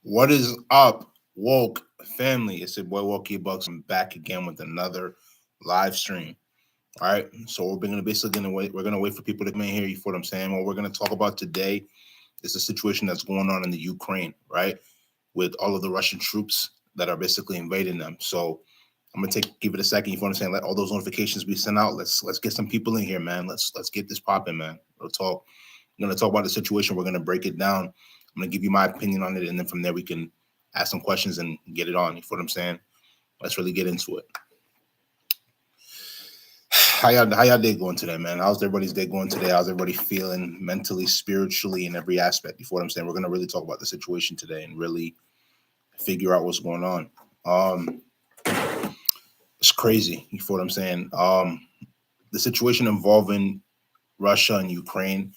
What is up, woke family? It's your boy Wokey Bucks. I'm back again with another live stream. All right, so we're gonna basically gonna wait. We're gonna wait for people to come in here. You feel what I'm saying? What we're gonna talk about today is the situation that's going on in the Ukraine, right? With all of the Russian troops that are basically invading them. So I'm gonna give it a second. You feel what I'm saying? Let all those notifications be sent out. Let's get some people in here, man. Let's get this popping, man. We'll talk. I'm gonna talk about the situation. We're gonna break it down. I'm gonna give you my opinion on it, and then from there we can ask some questions and get it on. You feel what I'm saying? Let's really get into it. How y'all day going today, man? How's everybody's day going today? How's everybody feeling mentally, spiritually, in every aspect? You feel what I'm saying? We're gonna really talk about the situation today and really figure out what's going on. It's crazy. You feel what I'm saying? The situation involving Russia and Ukraine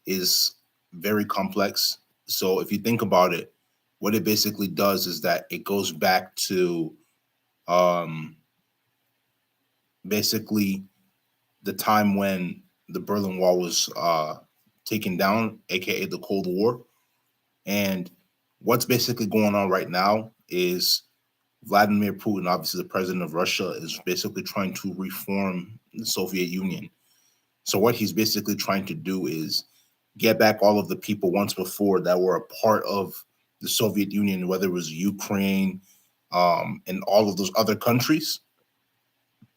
is very complex. So if you think about it, what it basically does is that it goes back to um, basically the time when the Berlin Wall was taken down, aka the Cold War. And what's basically going on right now is Vladimir Putin, obviously the president of Russia, is basically trying to reform the Soviet Union. So what he's basically trying to do is get back all of the people once before that were a part of the Soviet Union, whether it was Ukraine and all of those other countries,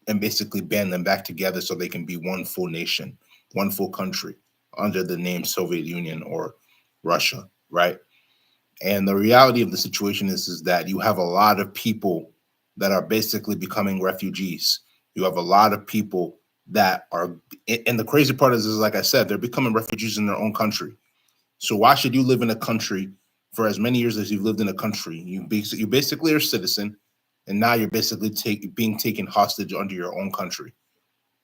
and basically band them back together so they can be one full nation, one full country under the name Soviet Union or Russia, right? And the reality of the situation is that you have a lot of people that are basically becoming refugees. You have a lot of people that are, and the crazy part is like I said, they're becoming refugees in their own country. So why should you live in a country for as many years as you've lived in a country? You basically are a citizen, and now you're basically being taken hostage under your own country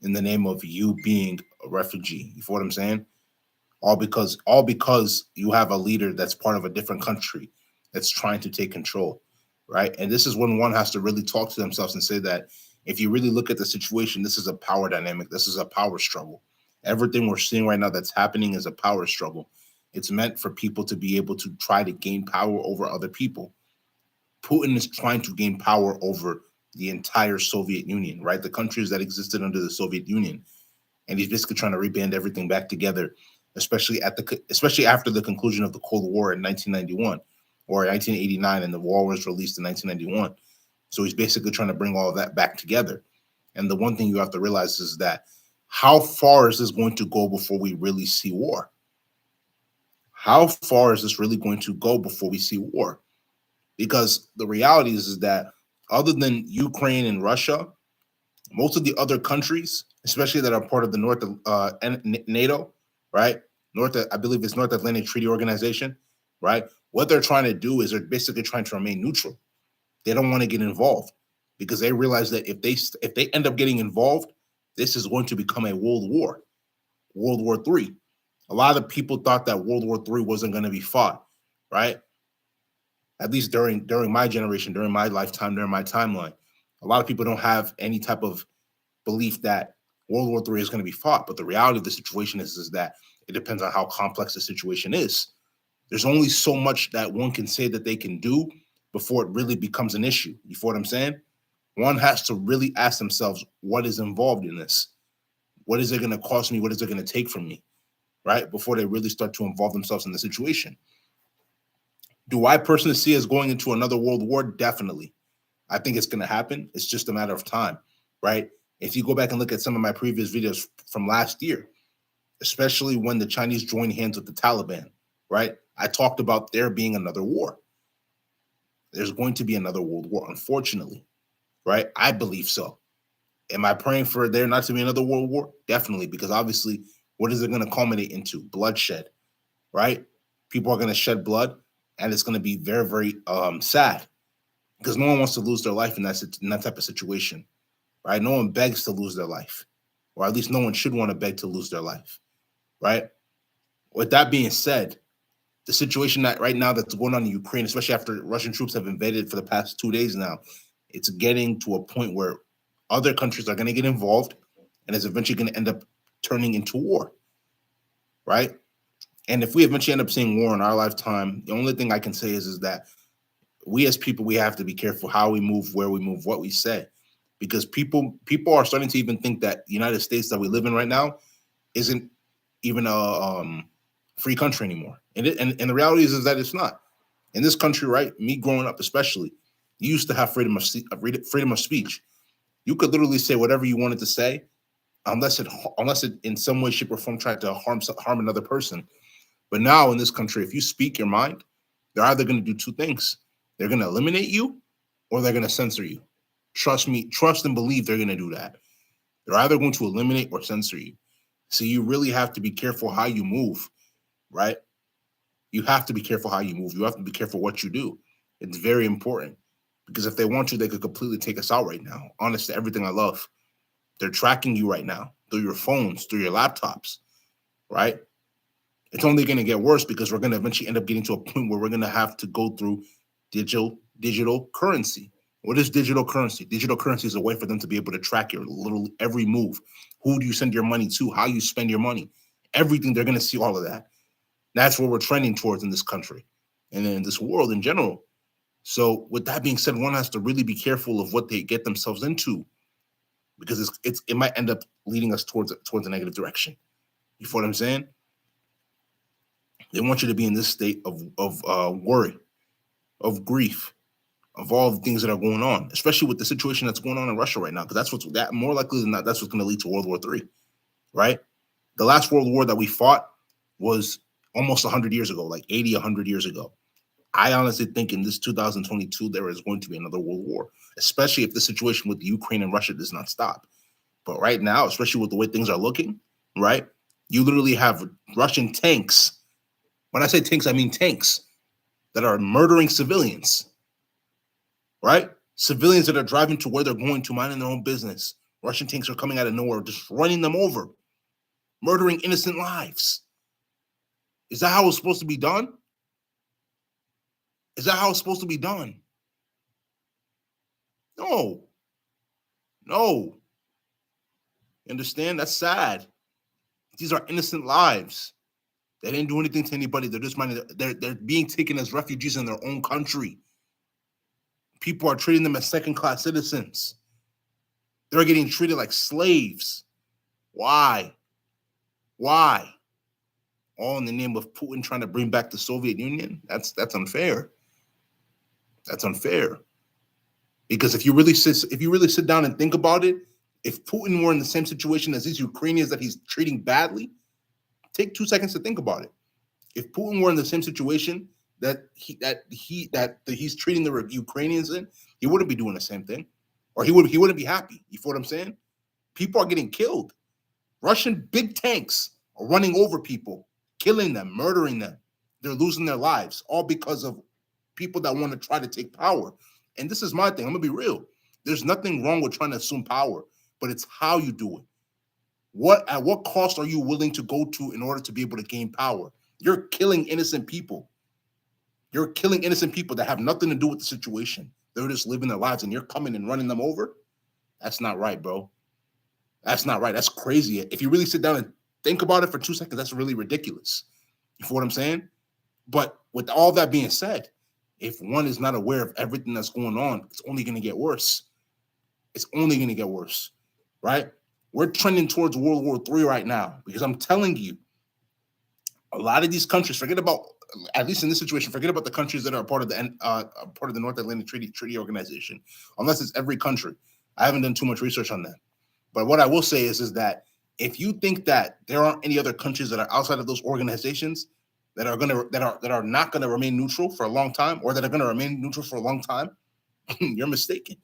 in the name of you being a refugee. You feel what I'm saying? All because you have a leader that's part of a different country that's trying to take control, right? And this is when one has to really talk to themselves and say that if you really look at the situation, this is a power dynamic, this is a power struggle. Everything we're seeing right now that's happening is a power struggle. It's meant for people to be able to try to gain power over other people. Putin is trying to gain power over the entire Soviet Union, right? The countries that existed under the Soviet Union, and he's basically trying to reband everything back together, especially after the conclusion of the Cold War in 1991 or 1989, and the wall was released in 1991. So he's basically trying to bring all of that back together. And the one thing you have to realize is that how far is this going to go before we really see war? How far is this really going to go before we see war? Because the reality is that other than Ukraine and Russia, most of the other countries, especially that are part of the NATO, right? I believe it's North Atlantic Treaty Organization, right? What they're trying to do is they're basically trying to remain neutral. They don't want to get involved because they realize that if they end up getting involved, this is going to become a world war, World War III. A lot of people thought that World War III wasn't going to be fought, right? At least during my generation, during my lifetime, during my timeline. A lot of people don't have any type of belief that World War III is going to be fought. But the reality of the situation is that it depends on how complex the situation is. There's only so much that one can say that they can do before it really becomes an issue. You feel what I'm saying? One has to really ask themselves, what is involved in this? What is it going to cost me? What is it going to take from me? Right? Before they really start to involve themselves in the situation. Do I personally see us going into another world war? Definitely. I think it's going to happen. It's just a matter of time, right? If you go back and look at some of my previous videos from last year, especially when the Chinese joined hands with the Taliban, right? I talked about there being another war. There's going to be another world war, unfortunately, right? I believe so. Am I praying for there not to be another world war? Definitely, because obviously, what is it going to culminate into? Bloodshed, right? People are going to shed blood, and it's going to be very, very sad because no one wants to lose their life in that type of situation, right? No one begs to lose their life, or at least no one should want to beg to lose their life, right? With that being said, the situation that right now that's going on in Ukraine, especially after Russian troops have invaded for the past 2 days now, it's getting to a point where other countries are going to get involved, and it's eventually going to end up turning into war, right? And if we eventually end up seeing war in our lifetime, the only thing I can say is that we as people, we have to be careful how we move, where we move, what we say, because people are starting to even think that the United States that we live in right now isn't even a free country anymore. And the reality is that it's not. In this country, right? Me growing up, especially, you used to have freedom of speech. You could literally say whatever you wanted to say, unless it in some way, shape, or form tried to harm another person. But now in this country, if you speak your mind, they're either going to do two things: they're going to eliminate you, or they're going to censor you. Trust me, trust and believe they're going to do that. They're either going to eliminate or censor you. So you really have to be careful how you move, right? You have to be careful how you move. You have to be careful what you do. It's very important, because if they want to, they could completely take us out right now. Honest to everything I love. They're tracking you right now through your phones, through your laptops, right? It's only going to get worse, because we're going to eventually end up getting to a point where we're going to have to go through digital currency. What is digital currency? Digital currency is a way for them to be able to track your little every move. Who do you send your money to? How you spend your money? Everything. They're going to see all of that. That's what we're trending towards in this country and in this world in general. So with that being said, one has to really be careful of what they get themselves into, because it might end up leading us towards a negative direction. You feel what I'm saying? They want you to be in this state of worry, of grief, of all the things that are going on, especially with the situation that's going on in Russia right now, because that more likely than not, that's what's going to lead to World War III, right? The last World War that we fought was almost 100 years ago, like 80, 100 years ago. I honestly think in this 2022, there is going to be another world war, especially if the situation with the Ukraine and Russia does not stop. But right now, especially with the way things are looking, right? You literally have Russian tanks. When I say tanks, I mean tanks that are murdering civilians, right? Civilians that are driving to where they're going to, minding their own business. Russian tanks are coming out of nowhere, just running them over, murdering innocent lives. Is that how it's supposed to be done? Is that how it's supposed to be done? No. No. You understand? That's sad. These are innocent lives. They didn't do anything to anybody. They're just they're being taken as refugees in their own country. People are treating them as second-class citizens. They're getting treated like slaves. Why? Why? All in the name of Putin trying to bring back the Soviet Union? That's unfair. That's unfair. Because if you really sit down and think about it, if Putin were in the same situation as these Ukrainians that he's treating badly, take 2 seconds to think about it. If Putin were in the same situation that he's treating the Ukrainians in, he wouldn't be doing the same thing, or he wouldn't be happy. You feel what I'm saying? People are getting killed. Russian big tanks are running over people, killing them, murdering them. They're losing their lives, all because of people that want to try to take power. And this is my thing. I'm gonna be real. There's nothing wrong with trying to assume power, but it's how you do it. At what cost are you willing to go to in order to be able to gain power? You're killing innocent people. You're killing innocent people that have nothing to do with the situation. They're just living their lives, and you're coming and running them over. That's not right, bro. That's not right. That's crazy. If you really sit down and think about it for 2 seconds, that's really ridiculous. You feel what I'm saying? But with all that being said, if one is not aware of everything that's going on, it's only going to get worse. It's only going to get worse, right? We're trending towards World War III right now, because I'm telling you, a lot of these countries, forget about, at least in this situation, forget about the countries that are part of the North Atlantic Treaty Organization, unless it's every country. I haven't done too much research on that. But what I will say is that if you think that there aren't any other countries that are outside of those organizations that are not gonna remain neutral for a long time, or that are gonna remain neutral for a long time, you're mistaken.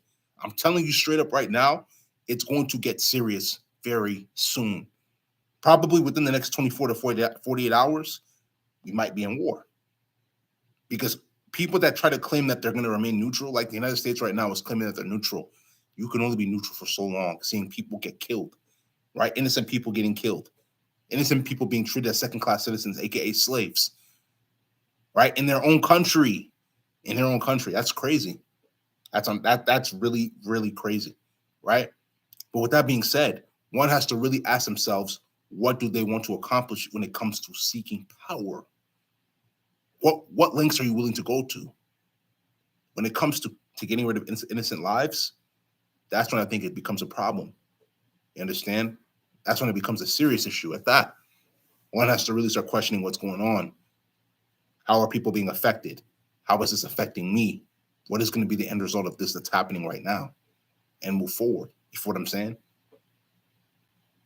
I'm telling you straight up right now, it's going to get serious very soon. Probably within the next 24 to 48 hours, we might be in war. Because people that try to claim that they're going to remain neutral, like the United States right now is claiming that they're neutral, you can only be neutral for so long, seeing people get killed, right? Innocent people getting killed. Innocent people being treated as second-class citizens, aka slaves, right? In their own country. In their own country. That's crazy. That's really, really crazy, right? But with that being said, one has to really ask themselves, what do they want to accomplish when it comes to seeking power? What lengths are you willing to go to? when it comes to getting rid of innocent lives, that's when I think it becomes a problem. You understand? That's when it becomes a serious issue. At that, one has to really start questioning what's going on. How are people being affected? How is this affecting me? What is going to be the end result of this that's happening right now? And move forward. You feel what I'm saying?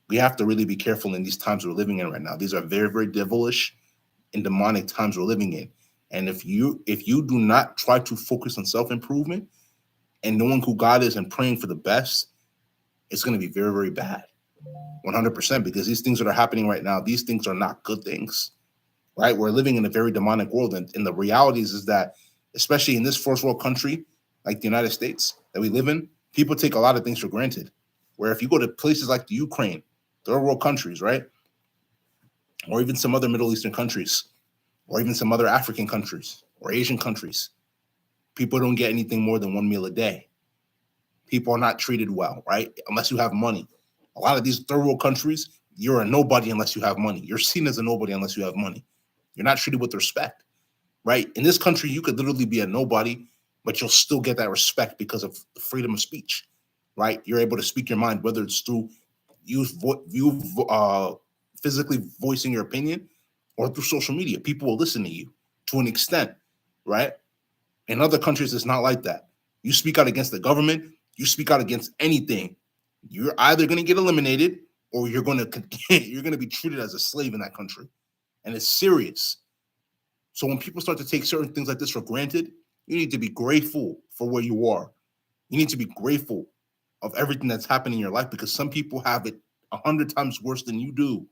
We have to really be careful in these times we're living in right now. These are very, very devilish and demonic times we're living in. And if you do not try to focus on self-improvement and knowing who God is and praying for the best, it's going to be very, very bad. 100%, because these things that are happening right now, these things are not good things, right? We're living in a very demonic world. And the reality is that, especially in this first world country, like the United States that we live in, people take a lot of things for granted. Where if you go to places like the Ukraine, third world countries, right? Or even some other Middle Eastern countries, or even some other African countries or Asian countries, people don't get anything more than one meal a day. People are not treated well, right? Unless you have money. A lot of these third world countries, you're a nobody unless you have money. You're seen as a nobody unless you have money. You're not treated with respect, right? In this country, you could literally be a nobody, but you'll still get that respect because of freedom of speech, right? You're able to speak your mind, whether it's through you physically voicing your opinion or through social media. People will listen to you to an extent, right? In other countries, it's not like that. You speak out against the government, you speak out against anything, you're either going to get eliminated or you're going to be treated as a slave in that country. And it's serious. So when people start to take certain things like this for granted, you need to be grateful for where you are. You need to be grateful of everything that's happening in your life, because some people have it 100 times worse than you do.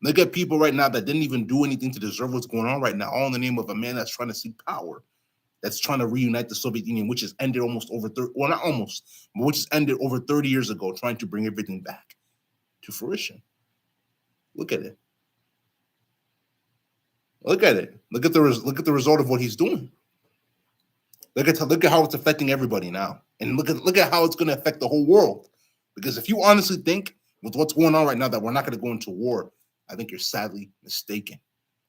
Look at people right now that didn't even do anything to deserve what's going on right now, all in the name of a man that's trying to seek power, that's trying to reunite the Soviet Union, which has ended almost over 30, well, not almost, but which has ended over 30 years ago, trying to bring everything back to fruition. Look at it. Look at it. Look at the result of what he's doing. Look at how it's affecting everybody now, and look at how it's going to affect the whole world. Because if you honestly think with what's going on right now that we're not going to go into war, I think you're sadly mistaken.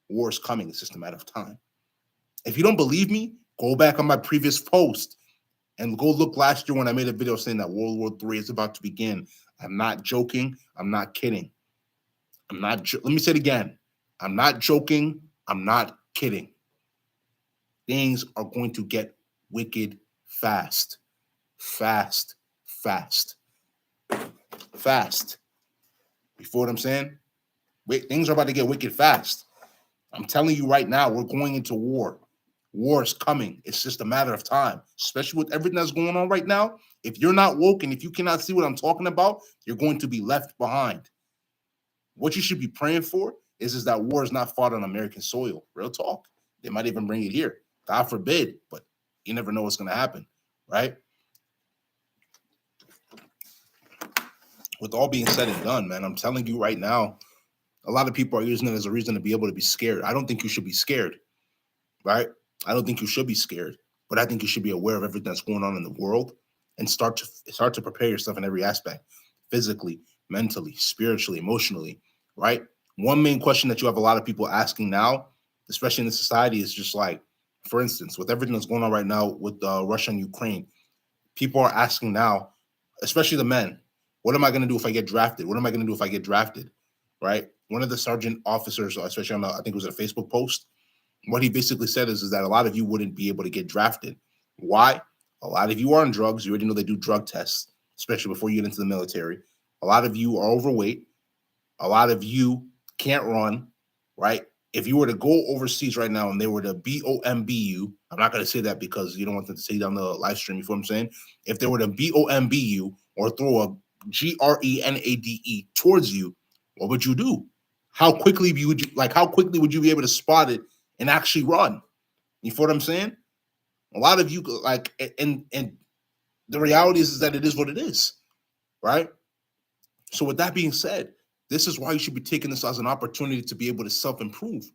War is coming. It's just a matter of time. If you don't believe me, go back on my previous post and go look last year when I made a video saying that World War III is about to begin. I'm not joking. I'm not kidding. Let me say it again. I'm not joking. I'm not kidding. Things are going to get wicked fast. Fast. You feel what I'm saying? Things are about to get wicked fast. I'm telling you right now, we're going into war. War is coming. It's just a matter of time, especially with everything that's going on right now. If you're not woke and if you cannot see what I'm talking about, you're going to be left behind. What you should be praying for is that war is not fought on American soil. Real talk. They might even bring it here. God forbid, but you never know what's going to happen, right? With all being said and done, man, I'm telling you right now, a lot of people are using it as a reason to be able to be scared. I don't think you should be scared, right? I don't think you should be scared, but I think you should be aware of everything that's going on in the world and start to prepare yourself in every aspect, physically, mentally, spiritually, emotionally, right? One main question that you have a lot of people asking now, especially in the society, is just like, for instance, with everything that's going on right now with Russia and Ukraine, people are asking now, especially the men, what am I going to do if I get drafted? What am I going to do if I get drafted, right? One of the sergeant officers, especially on I think it was a Facebook post, what he basically said is that a lot of you wouldn't be able to get drafted. Why? A lot of you are on drugs. You already know they do drug tests, especially before you get into the military. A lot of you are overweight. A lot of you can't run, right? If you were to go overseas right now and they were to BOMB you, I'm not going to say that because you don't want them to say it on the live stream, you feel what I'm saying? If they were to BOMB you or throw a GRENADE towards you, what would you do? How quickly would you be able to spot it and actually run? You feel what I'm saying? A lot of you and the reality is that it is what it is, right? So with that being said, this is why you should be taking this as an opportunity to be able to self-improve.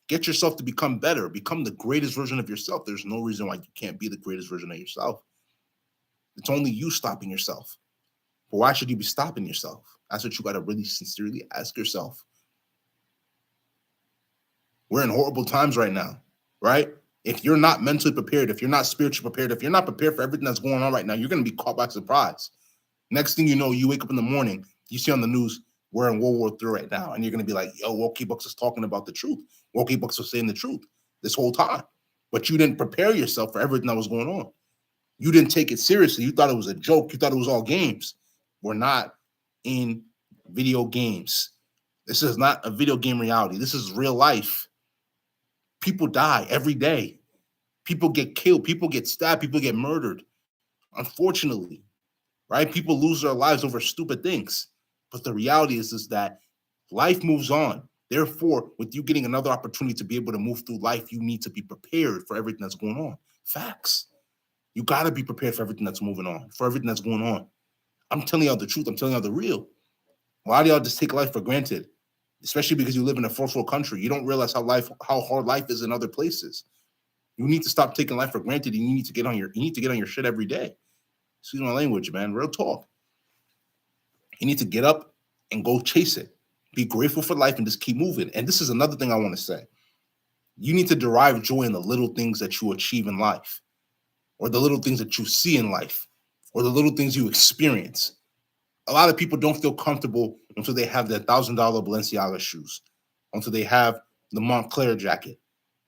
Get yourself to become better, become the greatest version of yourself. There's no reason why you can't be the greatest version of yourself. It's only you stopping yourself. But why should you be stopping yourself? That's what you got to really sincerely ask yourself. We're in horrible times right now, right? If you're not mentally prepared, if you're not spiritually prepared, if you're not prepared for everything that's going on right now, you're going to be caught by surprise. Next thing you know, you wake up in the morning, you see on the news, we're in World War III right now. And you're going to be like, yo, Wokie Bucks is talking about the truth. Wokie Bucks was saying the truth this whole time. But you didn't prepare yourself for everything that was going on. You didn't take it seriously. You thought it was a joke. You thought it was all games. We're not in video games. This is not a video game reality. This is real life. People die every day. People get killed. People get stabbed. People get murdered. Unfortunately, right? People lose their lives over stupid things. But the reality is that life moves on. Therefore, with you getting another opportunity to be able to move through life, you need to be prepared for everything that's going on. Facts. You got to be prepared for everything that's moving on, for everything that's going on. I'm telling y'all the truth. I'm telling y'all the real. A lot of y'all just take life for granted, especially because you live in a first world country. You don't realize how hard life is in other places. You need to stop taking life for granted, and you need to get on your shit every day. Excuse my language, man. Real talk. You need to get up and go chase it. Be grateful for life and just keep moving. And this is another thing I want to say. You need to derive joy in the little things that you achieve in life, or the little things that you see in life, or the little things you experience. A lot of people don't feel comfortable until they have their $1,000 Balenciaga shoes, until they have the Montclair jacket,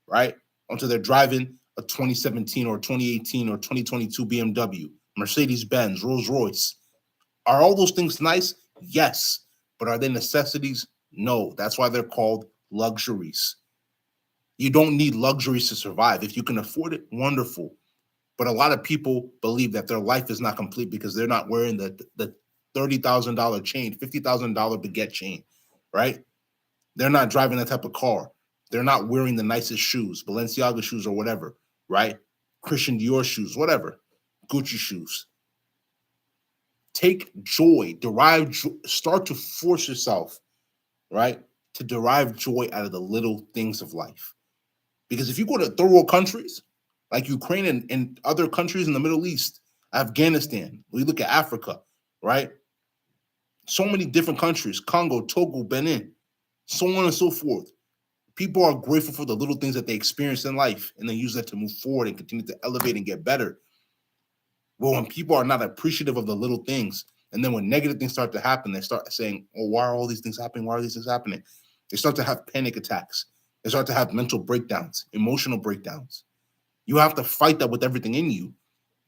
right? Until they're driving a 2017 or 2018 or 2022 BMW, Mercedes-Benz, Rolls-Royce. Are all those things nice? Yes. But are they necessities? No. That's why they're called luxuries. You don't need luxuries to survive. If you can afford it, wonderful. But a lot of people believe that their life is not complete because they're not wearing the $30,000 chain, $50,000 baguette chain, right? They're not driving that type of car. They're not wearing the nicest shoes, Balenciaga shoes or whatever, right? Christian Dior shoes, whatever, Gucci shoes. Take joy, start to force yourself, right, to derive joy out of the little things of life. Because if you go to third world countries like Ukraine and other countries in the Middle East, Afghanistan, we look at Africa, right? So many different countries, Congo, Togo, Benin, so on and so forth. People are grateful for the little things that they experience in life, and they use that to move forward and continue to elevate and get better. Well, when people are not appreciative of the little things, and then when negative things start to happen, they start saying, oh, why are all these things happening? Why are these things happening? They start to have panic attacks. They start to have mental breakdowns, emotional breakdowns. You have to fight that with everything in you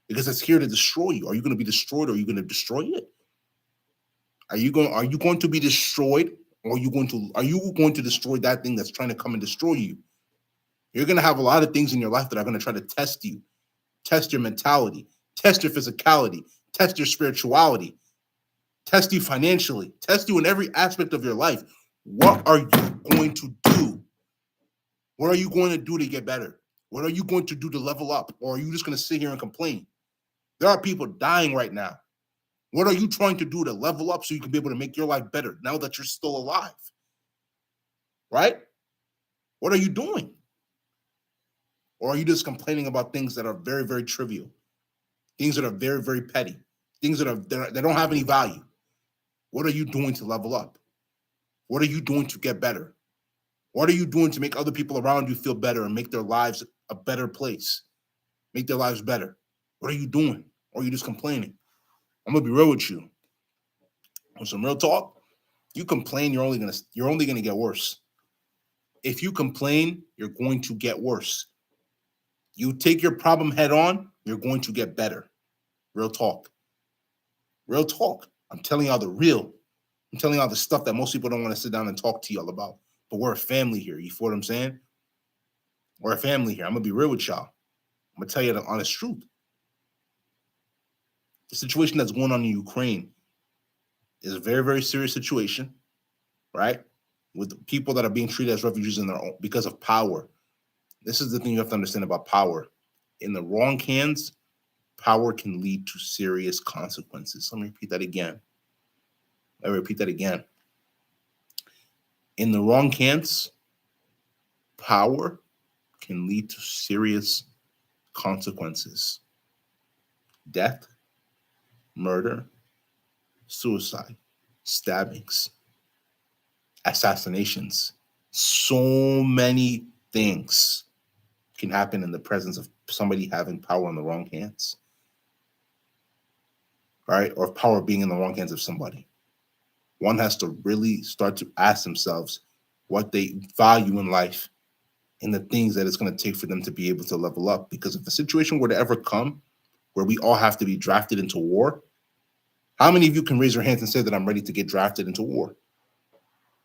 because it's here to destroy you. Are you going to be destroyed or are you going to destroy it? Are you going to be destroyed or are you going to destroy that thing that's trying to come and destroy you? You're going to have a lot of things in your life that are going to try to test you, test your mentality, test your physicality, test your spirituality, test you financially, test you in every aspect of your life. What are you going to do? What are you going to do to get better? What are you going to do to level up? Or are you just going to sit here and complain? There are people dying right now. What are you trying to do to level up so you can be able to make your life better now that you're still alive? Right? What are you doing? Or are you just complaining about things that are very, very trivial? Things that are very, very petty? Things that don't have any value? What are you doing to level up? What are you doing to get better? What are you doing to make other people around you feel better and make their lives a better place? Make their lives better? What are you doing? Or are you just complaining? I'm gonna be real with you. On some real talk, you complain, you're only gonna get worse. If you complain, you're going to get worse. You take your problem head on, you're going to get better. Real talk. Real talk. I'm telling y'all the real. I'm telling y'all the stuff that most people don't want to sit down and talk to y'all about. But we're a family here. You feel what I'm saying? We're a family here. I'm gonna be real with y'all. I'm gonna tell you the honest truth. The situation that's going on in Ukraine is a very, very serious situation, right? With people that are being treated as refugees in their own because of power. This is the thing you have to understand about power. In the wrong hands, power can lead to serious consequences. Let me repeat that again. In the wrong hands, power can lead to serious consequences. Death, murder, suicide, stabbings, assassinations, so many things. can happen in the presence of somebody having power in the wrong hands, right? Or power being in the wrong hands of somebody. One has to really start to ask themselves what they value in life and the things that it's going to take for them to be able to level up. Because if the situation were to ever come where we all have to be drafted into war, how many of you can raise your hands and say that I'm ready to get drafted into war?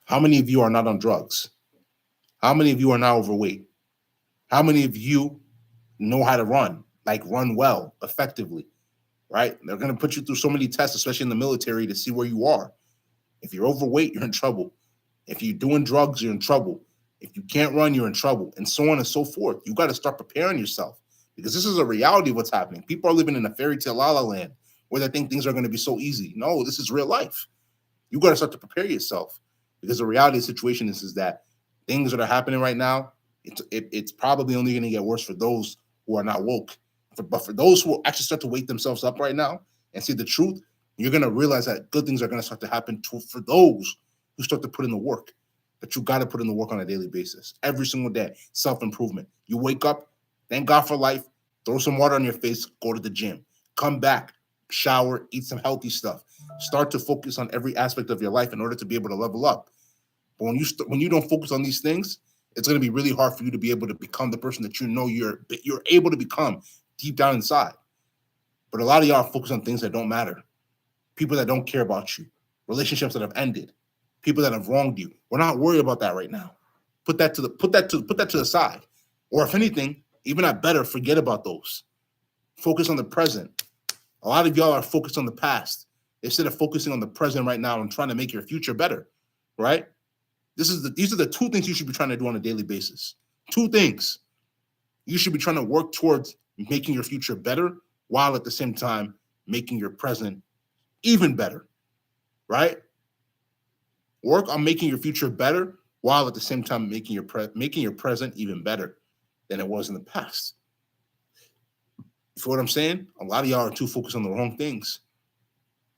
How many of you are not on drugs? How many of you are not overweight? How many of you know how to run, like run well, effectively, right? They're going to put you through so many tests, especially in the military, to see where you are. If you're overweight, you're in trouble. If you're doing drugs, you're in trouble. If you can't run, you're in trouble, and so on and so forth. You got to start preparing yourself, because this is a reality of what's happening. People are living in a fairy tale la la land where they think things are going to be so easy. No, this is real life. You got to start to prepare yourself, because the reality of the situation is that things that are happening right now, it's probably only going to get worse for those who are not woke. But for those who actually start to wake themselves up right now and see the truth, you're going to realize that good things are going to start to happen for those who start to put in the work. But you got to put in the work on a daily basis, every single day. Self-improvement. You wake up, thank God for life, throw some water on your face, go to the gym, come back, shower, eat some healthy stuff. Start to focus on every aspect of your life in order to be able to level up. But when you don't focus on these things, it's going to be really hard for you to be able to become the person that you know you're able to become deep down inside. But a lot of y'all focus on things that don't matter, people that don't care about you, relationships that have ended, people that have wronged you. We're not worried about that right now. Put that to the side. Or if anything, even at better, forget about those. Focus on the present. A lot of y'all are focused on the past instead of focusing on the present right now and trying to make your future better, right? These are the two things you should be trying to do on a daily basis. Two things. You should be trying to work towards making your future better while at the same time making your present even better, right? Work on making your future better while at the same time making your present even better than it was in the past. You feel what I'm saying? A lot of y'all are too focused on the wrong things.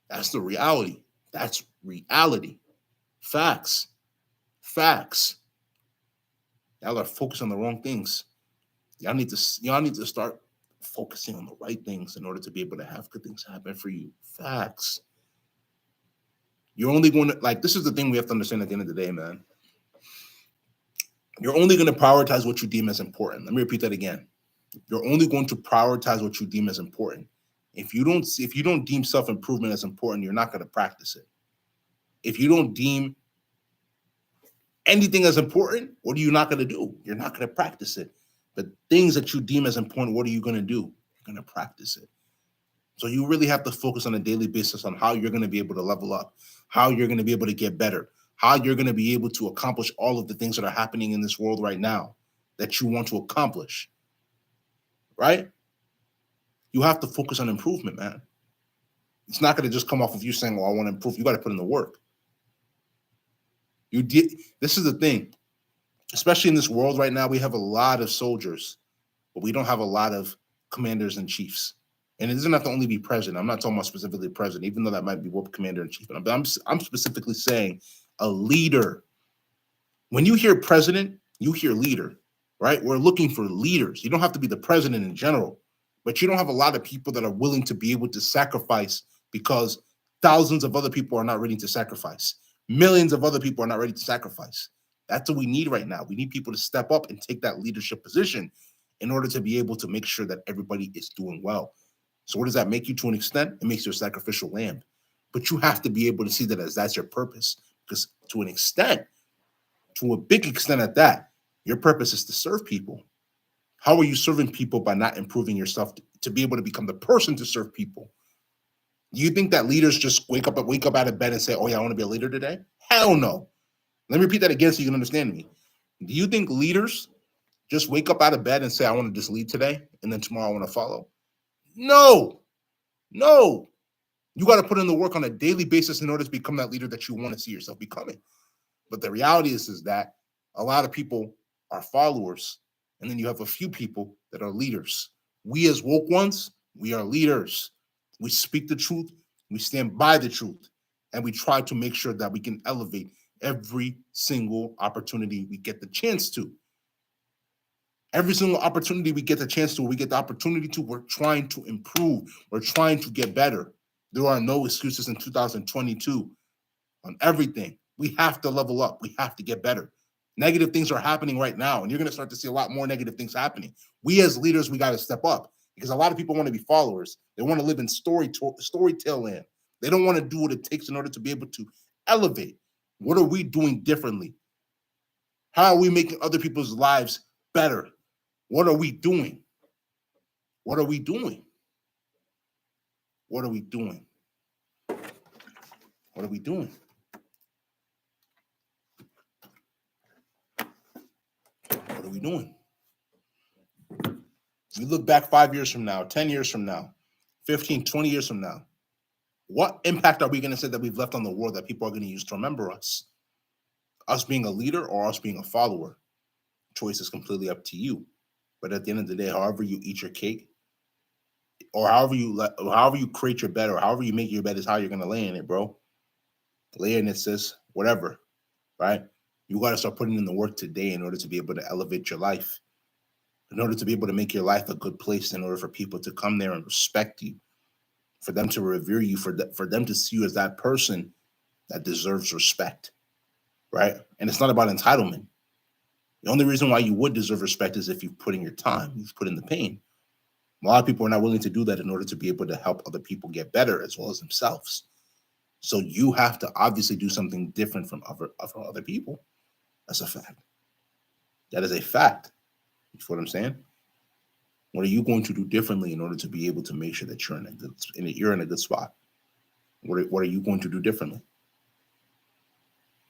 That's the reality. That's reality. Facts. Facts. Y'all are focused on the wrong things. Y'all need to start focusing on the right things in order to be able to have good things happen for you. Facts. You're only going to, like, this is the thing we have to understand at the end of the day, man. You're only going to prioritize what you deem as important. Let me repeat that again. You're only going to prioritize what you deem as important. If you don't deem self-improvement as important, you're not going to practice it. If you don't deem anything as important, what are you not going to do? You're not going to practice it. But things that you deem as important, what are you going to do? You're going to practice it. So you really have to focus on a daily basis on how you're going to be able to level up, how you're going to be able to get better, how you're going to be able to accomplish all of the things that are happening in this world right now that you want to accomplish, right? You have to focus on improvement, man. It's not going to just come off of you saying, well, I want to improve. You got to put in the work. This is the thing, especially in this world right now, we have a lot of soldiers, but we don't have a lot of commanders and chiefs. And it doesn't have to only be president. I'm not talking about specifically president, even though that might be what commander in chief. But I'm specifically saying a leader. When you hear president, you hear leader, right? We're looking for leaders. You don't have to be the president in general, but you don't have a lot of people that are willing to be able to sacrifice because thousands of other people are not ready to sacrifice. Millions of other people are not ready to sacrifice. That's what we need right now. We need people to step up and take that leadership position in order to be able to make sure that everybody is doing well. So what does that make you to an extent? It makes you a sacrificial lamb. But you have to be able to see that as that's your purpose. Because to an extent, to a big extent at that, your purpose is to serve people. How are you serving people by not improving yourself to be able to become the person to serve people? Do you think that leaders just wake up out of bed and say, oh yeah, I want to be a leader today? Hell no. Let me repeat that again so you can understand me. Do you think leaders just wake up out of bed and say, I want to just lead today, and then tomorrow I want to follow? No. You got to put in the work on a daily basis in order to become that leader that you want to see yourself becoming. But the reality is that a lot of people are followers, and then you have a few people that are leaders. We as woke ones, we are leaders. We speak the truth, we stand by the truth, and we try to make sure that we can elevate every single opportunity we get the chance to. Every single opportunity we get the chance to, we get the opportunity to, we're trying to improve. We're trying to get better. There are no excuses in 2022 on everything. We have to level up. We have to get better. Negative things are happening right now, and you're going to start to see a lot more negative things happening. We as leaders, we got to step up because a lot of people want to be followers. They want to live in storytell land. They don't want to do what it takes in order to be able to elevate. What are we doing differently? How are we making other people's lives better? What are we doing? What are we doing? What are we doing? What are we doing? What are we doing? We look back 5 years from now, 10 years from now, 15, 20 years from now. What impact are we going to say that we've left on the world that people are going to use to remember us? Us being a leader or us being a follower? Choice is completely up to you. But at the end of the day, however you eat your cake, or however you create your bed, or however you make your bed is how you're going to lay in it, bro. Lay in it, sis, whatever, right? You got to start putting in the work today in order to be able to elevate your life, in order to be able to make your life a good place, in order for people to come there and respect you, for them to revere you, for them to see you as that person that deserves respect, right? And it's not about entitlement. The only reason why you would deserve respect is if you've put in your time, you've put in the pain. A lot of people are not willing to do that in order to be able to help other people get better as well as themselves. So you have to obviously do something different from other people. That's a fact. That is a fact. You feel what I'm saying? What are you going to do differently in order to be able to make sure that you're in a good spot? What are you going to do differently?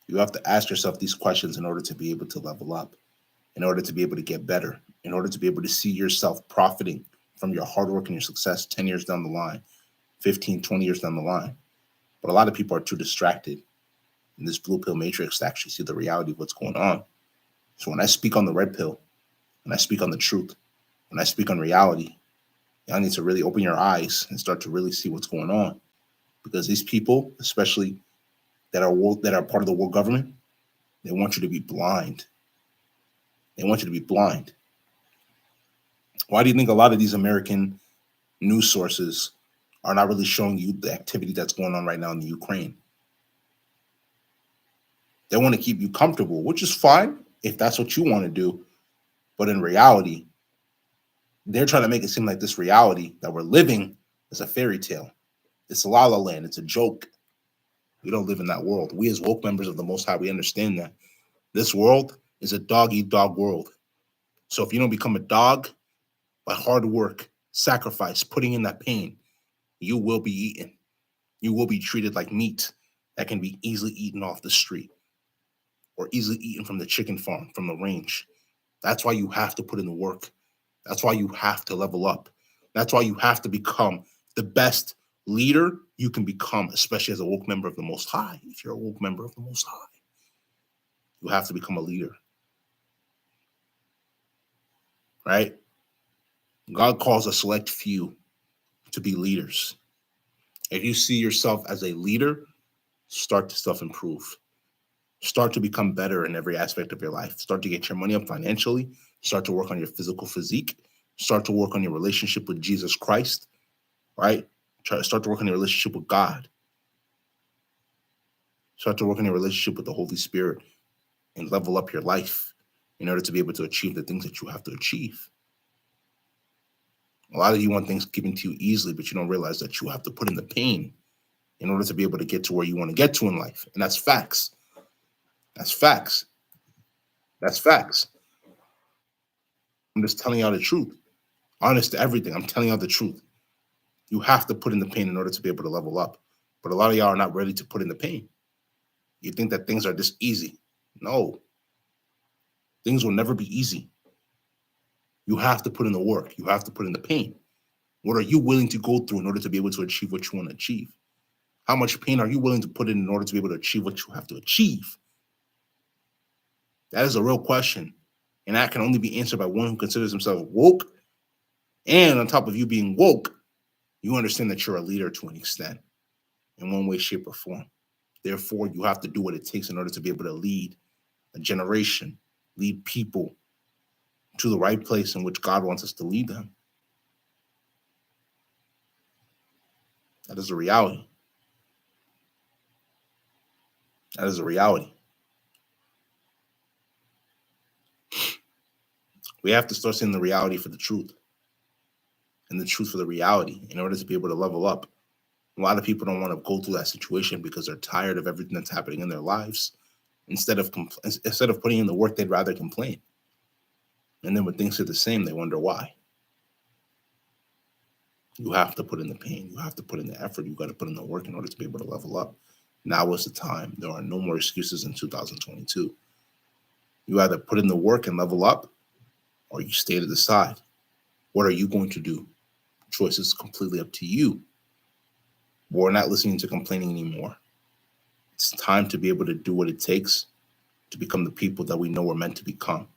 You have to ask yourself these questions in order to be able to level up, in order to be able to get better, in order to be able to see yourself profiting from your hard work and your success 10 years down the line, 15, 20 years down the line. But a lot of people are too distracted in this blue pill matrix to actually see the reality of what's going on. So when I speak on the red pill, when I speak on the truth, when I speak on reality, y'all need to really open your eyes and start to really see what's going on. Because these people, especially that are part of the world government, they want you to be blind. They want you to be blind. Why do you think a lot of these American news sources are not really showing you the activity that's going on right now in the Ukraine? They want to keep you comfortable, which is fine if that's what you want to do. But in reality, they're trying to make it seem like this reality that we're living is a fairy tale. It's a la la land. It's a joke. We don't live in that world. We as woke members of the Most High, we understand that. This world is a dog-eat-dog world. So if you don't become a dog by hard work, sacrifice, putting in that pain, you will be eaten. You will be treated like meat that can be easily eaten off the street or easily eaten from the chicken farm, from the range. That's why you have to put in the work. That's why you have to level up. That's why you have to become the best leader you can become, especially as a woke member of the Most High. If you're a woke member of the Most High, you have to become a leader, right? God calls a select few to be leaders. If you see yourself as a leader, start to self-improve. Start to become better in every aspect of your life. Start to get your money up financially. Start to work on your physical physique. Start to work on your relationship with Jesus Christ, right? Start to work on your relationship with God. Start to work on your relationship with the Holy Spirit and level up your life in order to be able to achieve the things that you have to achieve. A lot of you want things given to you easily, but you don't realize that you have to put in the pain in order to be able to get to where you want to get to in life. And that's facts. That's facts. That's facts. I'm just telling y'all the truth. Honest to everything. I'm telling y'all the truth. You have to put in the pain in order to be able to level up. But a lot of y'all are not ready to put in the pain. You think that things are just easy. No. Things will never be easy. You have to put in the work. You have to put in the pain. What are you willing to go through in order to be able to achieve what you want to achieve? How much pain are you willing to put in order to be able to achieve what you have to achieve? That is a real question. And that can only be answered by one who considers himself woke. And on top of you being woke, you understand that you're a leader to an extent in one way, shape, or form. Therefore, you have to do what it takes in order to be able to lead a generation, lead people to the right place in which God wants us to lead them. That is a reality. That is a reality. We have to start seeing the reality for the truth and the truth for the reality in order to be able to level up. A lot of people don't want to go through that situation because they're tired of everything that's happening in their lives. Instead of putting in the work, they'd rather complain. And then when things are the same, they wonder why. You have to put in the pain. You have to put in the effort. You got to put in the work in order to be able to level up. Now is the time. There are no more excuses in 2022. You either put in the work and level up, or you stay to the side. What are you going to do? Choice is completely up to you. We're not listening to complaining anymore. It's time to be able to do what it takes to become the people that we know we're meant to become.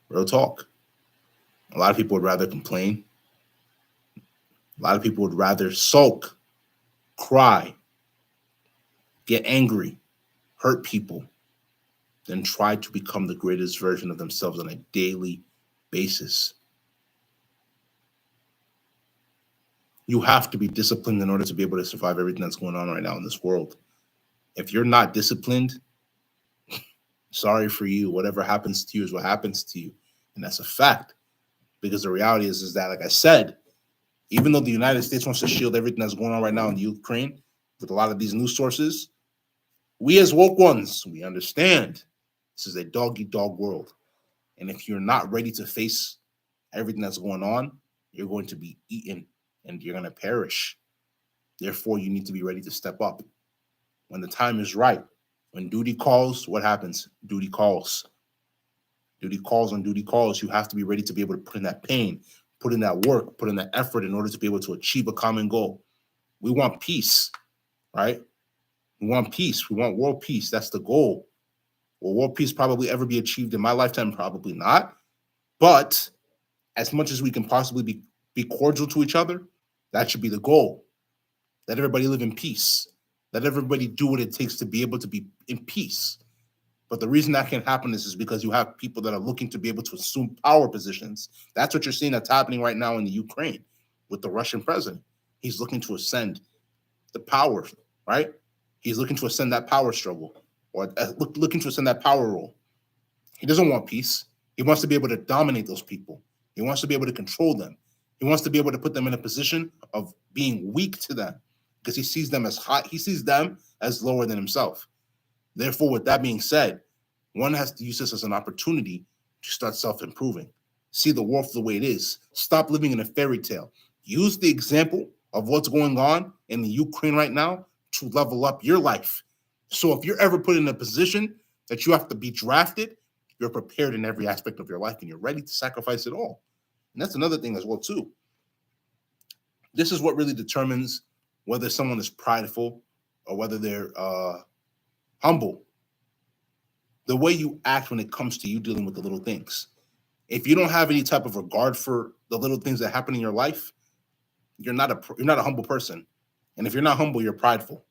Real talk. A lot of people would rather complain. A lot of people would rather sulk, cry, get angry, hurt people, than try to become the greatest version of themselves on a daily basis. You have to be disciplined in order to be able to survive everything that's going on right now in this world. If you're not disciplined, sorry for you. Whatever happens to you is what happens to you. And that's a fact. Because the reality is that, like I said, even though the United States wants to shield everything that's going on right now in the Ukraine with a lot of these news sources, we as woke ones, we understand this is a dog-eat-dog world. And if you're not ready to face everything that's going on, you're going to be eaten and you're going to perish. Therefore, you need to be ready to step up. When the time is right, when duty calls, what happens? Duty calls. Duty calls on duty calls. You have to be ready to be able to put in that pain, put in that work, put in that effort in order to be able to achieve a common goal. We want peace, right? We want peace. We want world peace. That's the goal. Will world peace probably ever be achieved in my lifetime? Probably not. But as much as we can possibly be cordial to each other, that should be the goal. Let everybody live in peace. Let everybody do what it takes to be able to be in peace. But the reason that can't happen is because you have people that are looking to be able to assume power positions. That's what you're seeing that's happening right now in the Ukraine with the Russian president. He's looking to ascend the power, right? He's looking to ascend that power struggle or looking to ascend that power role. He doesn't want peace. He wants to be able to dominate those people. He wants to be able to control them. He wants to be able to put them in a position of being weak to them because he sees them as high. He sees them as lower than himself. Therefore, with that being said, one has to use this as an opportunity to start self-improving. See the world for the way it is. Stop living in a fairy tale. Use the example of what's going on in the Ukraine right now to level up your life. So if you're ever put in a position that you have to be drafted, you're prepared in every aspect of your life and you're ready to sacrifice it all. And that's another thing as well, too. This is what really determines whether someone is prideful or whether they're humble. The way you act when it comes to you dealing with the little things. If you don't have any type of regard for the little things that happen in your life, you're not a humble person. And if you're not humble, you're prideful.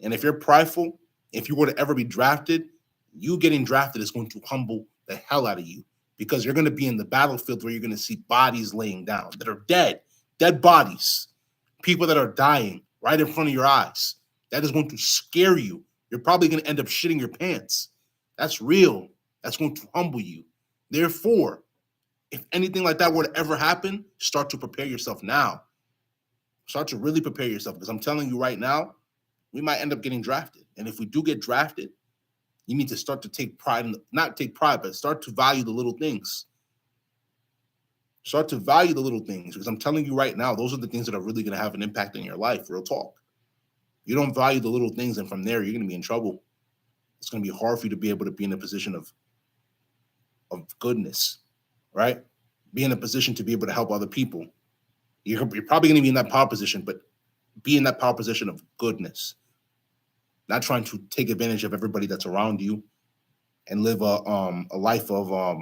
And if you're prideful, if you were to ever be drafted, you getting drafted is going to humble the hell out of you because you're going to be in the battlefield where you're going to see bodies laying down that are dead bodies, people that are dying right in front of your eyes. That is going to scare you. You're probably going to end up shitting your pants. That's real. That's going to humble you. Therefore, if anything like that were to ever happen, start to prepare yourself now. Start to really prepare yourself because I'm telling you right now, we might end up getting drafted. And if we do get drafted, you need to start to take pride not take pride, but start to value the little things. Start to value the little things because I'm telling you right now, those are the things that are really going to have an impact in your life. Real talk. You don't value the little things, and from there, you're going to be in trouble. It's going to be hard for you to be able to be in a position of goodness, right? Be in a position to be able to help other people. You're probably going to be in that power position, but be in that power position of goodness. Not trying to take advantage of everybody that's around you and live a life of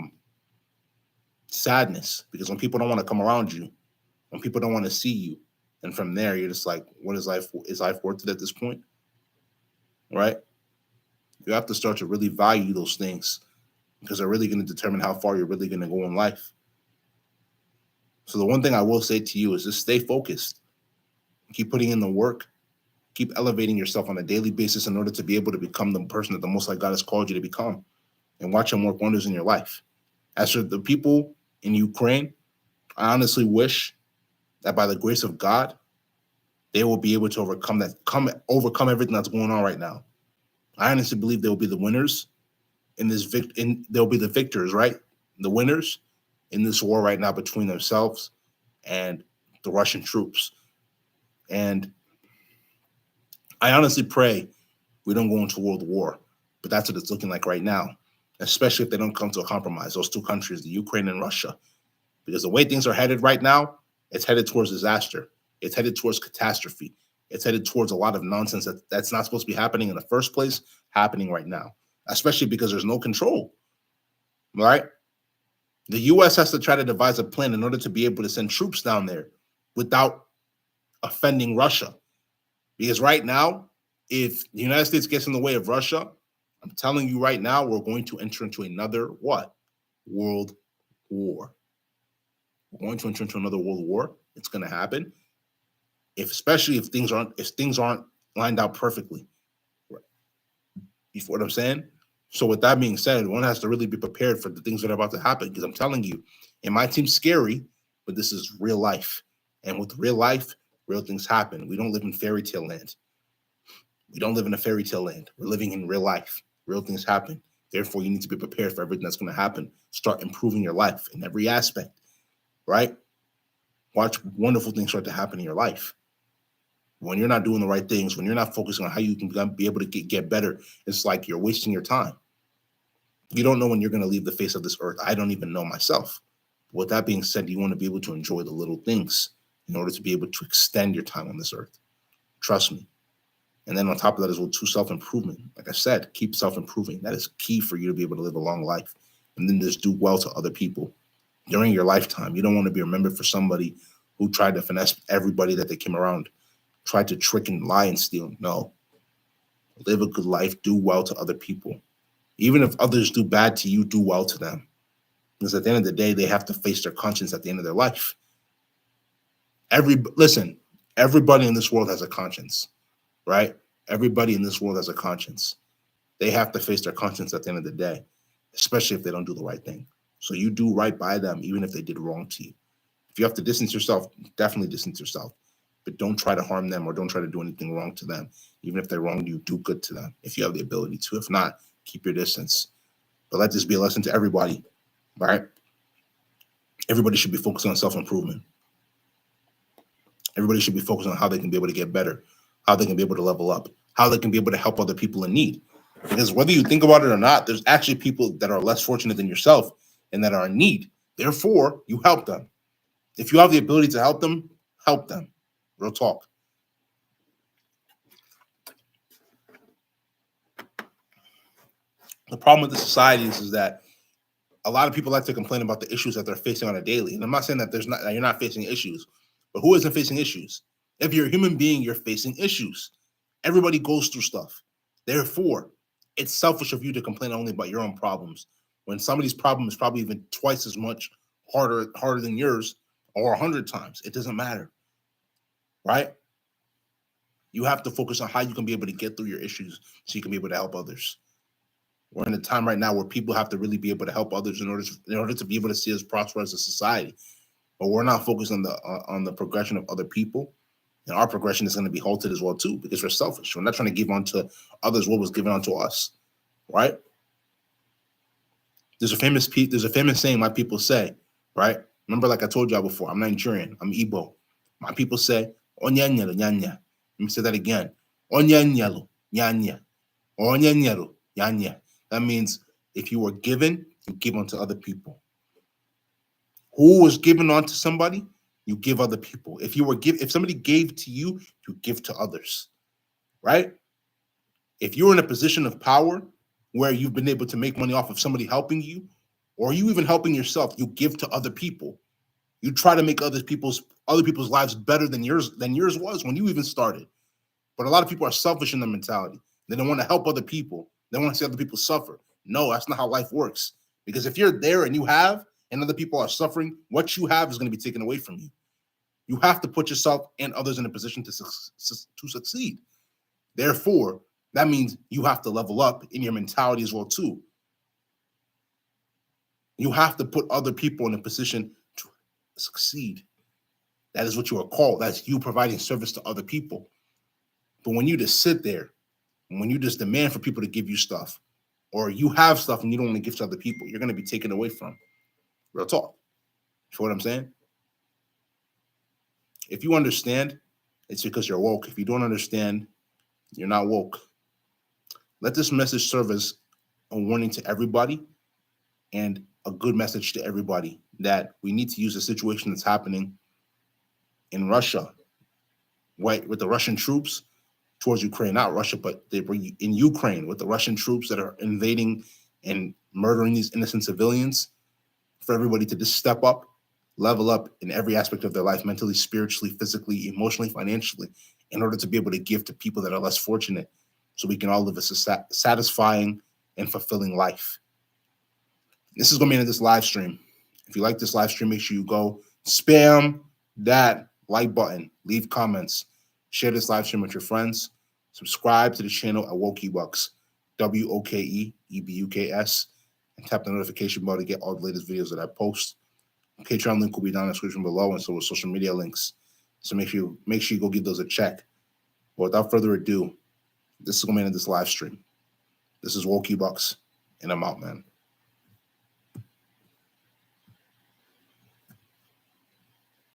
sadness. Because when people don't want to come around you, when people don't want to see you, and from there you're just like, what is life? Is life worth it at this point? Right? You have to start to really value those things. because they're really going to determine how far you're really going to go in life. So the one thing I will say to you is just stay focused. Keep putting in the work. Keep elevating yourself on a daily basis in order to be able to become the person that the Most High God has called you to become, and watch Him work wonders in your life. As for the people in Ukraine, I honestly wish that by the grace of God, they will be able to overcome everything that's going on right now. I honestly believe they will be the winners in this they'll be the victors, right? The winners in this war right now between themselves and the Russian troops. And I honestly pray we don't go into world war, but that's what it's looking like right now, especially if they don't come to a compromise, those two countries, the Ukraine and Russia. Because the way things are headed right now, it's headed towards disaster. It's headed towards catastrophe. It's headed towards a lot of nonsense that's not supposed to be happening in the first place, happening right now, especially because there's no control, right? The U.S. has to try to devise a plan in order to be able to send troops down there without offending Russia. Because right now, if the United States gets in the way of Russia, I'm telling you right now, we're going to enter into another what? World war. We're going to enter into another world war. It's going to happen. Especially if things aren't lined out perfectly. You feel what I'm saying? So with that being said, one has to really be prepared for the things that are about to happen. Because I'm telling you, it might seem scary, but this is real life. And with real life, real things happen. We don't live in fairy tale land. We don't live in a fairy tale land. We're living in real life. Real things happen. Therefore, you need to be prepared for everything that's going to happen. Start improving your life in every aspect, right? Watch wonderful things start to happen in your life. When you're not doing the right things, when you're not focusing on how you can be able to get better, it's like you're wasting your time. You don't know when you're going to leave the face of this earth. I don't even know myself. With that being said, you want to be able to enjoy the little things in order to be able to extend your time on this earth. Trust me. And then on top of that as well, too, self-improvement. Like I said, keep self-improving. That is key for you to be able to live a long life. And then just do well to other people during your lifetime. You don't want to be remembered for somebody who tried to finesse everybody that they came around, tried to trick and lie and steal. No. Live a good life. Do well to other people. Even if others do bad to you, do well to them. Because at the end of the day, they have to face their conscience at the end of their life. Listen, everybody in this world has a conscience, right? Everybody in this world has a conscience. They have to face their conscience at the end of the day, especially if they don't do the right thing. So you do right by them, even if they did wrong to you. If you have to distance yourself, definitely distance yourself. But don't try to harm them or don't try to do anything wrong to them. Even if they wronged you, do good to them if you have the ability to. If not, keep your distance. But let this be a lesson to everybody, right? Everybody should be focused on self-improvement. Everybody should be focused on how they can be able to get better, how they can be able to level up, how they can be able to help other people in need. Because whether you think about it or not, there's actually people that are less fortunate than yourself and that are in need. Therefore, you help them. If you have the ability to help them, help them. Real talk. The problem with the society is that a lot of people like to complain about the issues that they're facing on a daily. And I'm not saying that you're not facing issues, but who isn't facing issues? If you're a human being, you're facing issues. Everybody goes through stuff. Therefore, it's selfish of you to complain only about your own problems when somebody's problem is probably even twice as much harder than yours, or 100 times. It doesn't matter, right? You have to focus on how you can be able to get through your issues so you can be able to help others. We're in a time right now where people have to really be able to help others in order to be able to see us prosper as a society. But we're not focused on the progression of other people, and our progression is going to be halted as well too because we're selfish. We're not trying to give onto others what was given onto us, right? There's a famous saying my people say, right? Remember, like I told y'all before, I'm Nigerian, I'm Igbo. My people say, "Onyanyelo nyanya." Let me say that again. "Onyanyelo nyanya." "Onyanyelo nyanya." That means if you were given, you give unto other people. Who was given onto somebody, you give other people. If somebody gave to you, you give to others, right? If you're in a position of power where you've been able to make money off of somebody helping you, or you even helping yourself, you give to other people. You try to make other people's lives better than yours was when you even started. But a lot of people are selfish in their mentality. They don't want to help other people. They want to see other people suffer. No, that's not how life works. Because if you're there and you have, and other people are suffering, what you have is going to be taken away from you. You have to put yourself and others in a position to succeed. Therefore, that means you have to level up in your mentality as well too. You have to put other people in a position to succeed. That is what you are called. That's you providing service to other people. But when you just sit there, and when you just demand for people to give you stuff, or you have stuff and you don't want to give to other people, you're going to be taken away from. Real talk. You know what I'm saying? If you understand, it's because you're woke. If you don't understand, you're not woke. Let this message serve as a warning to everybody and a good message to everybody that we need to use the situation that's happening in Russia, right, with the Russian troops towards Ukraine, not Russia, but they were in Ukraine with the Russian troops that are invading and murdering these innocent civilians, for everybody to just step up, level up in every aspect of their life, mentally, spiritually, physically, emotionally, financially, in order to be able to give to people that are less fortunate, so we can all live a satisfying and fulfilling life. This is going to be in this live stream. If you like this live stream, make sure you go spam that like button, leave comments, share this live stream with your friends, subscribe to the channel at WokeEbucks, WOKEEBUKS, and tap the notification bell to get all the latest videos that I post. Patreon link will be down in the description below, and so will social media links. So make sure you go give those a check. But without further ado, this is going to be in this live stream. This is WokeEbucks, and I'm out, man.